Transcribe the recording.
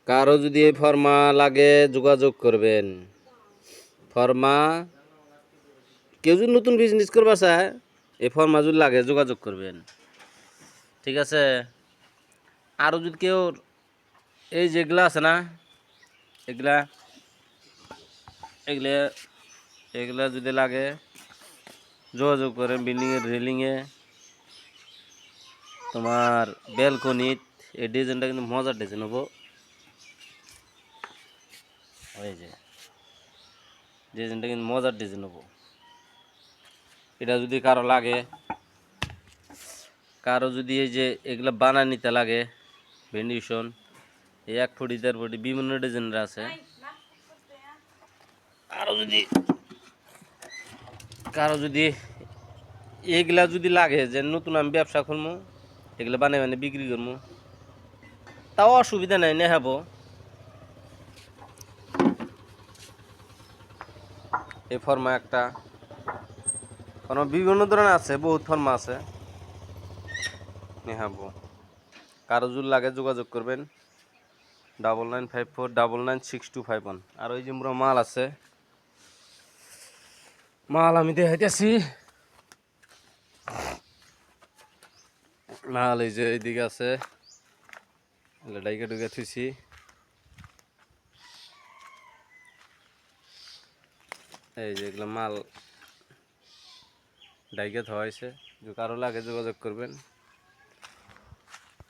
কারো যদি এই ফর্মা লাগে যোগাযোগ করবেন। ফর্মা কেউ যদি নতুন বিজনেস করবা চায় এই ফর্মা যদি লাগে যোগাযোগ করবেন, ঠিক আছে। আরও যদি কেউ এই যেগুলা আছে না, এগুলা এগুলা এগুলা যদি লাগে যোগাযোগ করেন। বিল্ডিংয়ের রেলিংয়ে, তোমার ব্যালকনিত এই ডিজাইনটা কিন্তু মজার ডিজাইন হবো। এই যে ডিজাইনটা কিন্তু মজার ডিজাইন হবো। এটা যদি কারো লাগে, কারো যদি এই যে এগুলা বানায় নিতে লাগে ভেন্ডিশন, এই 1 ফুট 4 ফুট বিভিন্ন ডিজাইনের আছে। কারো যদি এগুলা যদি লাগে যে নতুন আমি ব্যবসা খুলবো, এগুলা বানাই মানে বিক্রি করবো, তাও অসুবিধা নাই, নেহাবো। এই ফর্মা একটা ফর্মা বিভিন্ন ধরনের আছে, বহুত ফর্মা আছে, নেহাবো। কারো যদি লাগে যোগাযোগ করবেন 9954996251। আর ওই যে মোরা মাল আছে, মাল আমি দেখাইতেছি। মাল এই যে এইদিকে আছে, ডাইকা ডুকে থুইছি। এই যে এগুলো মাল ডাইকা ধোয়া হয়েছে, যদি কারো লাগে যোগাযোগ করবেন।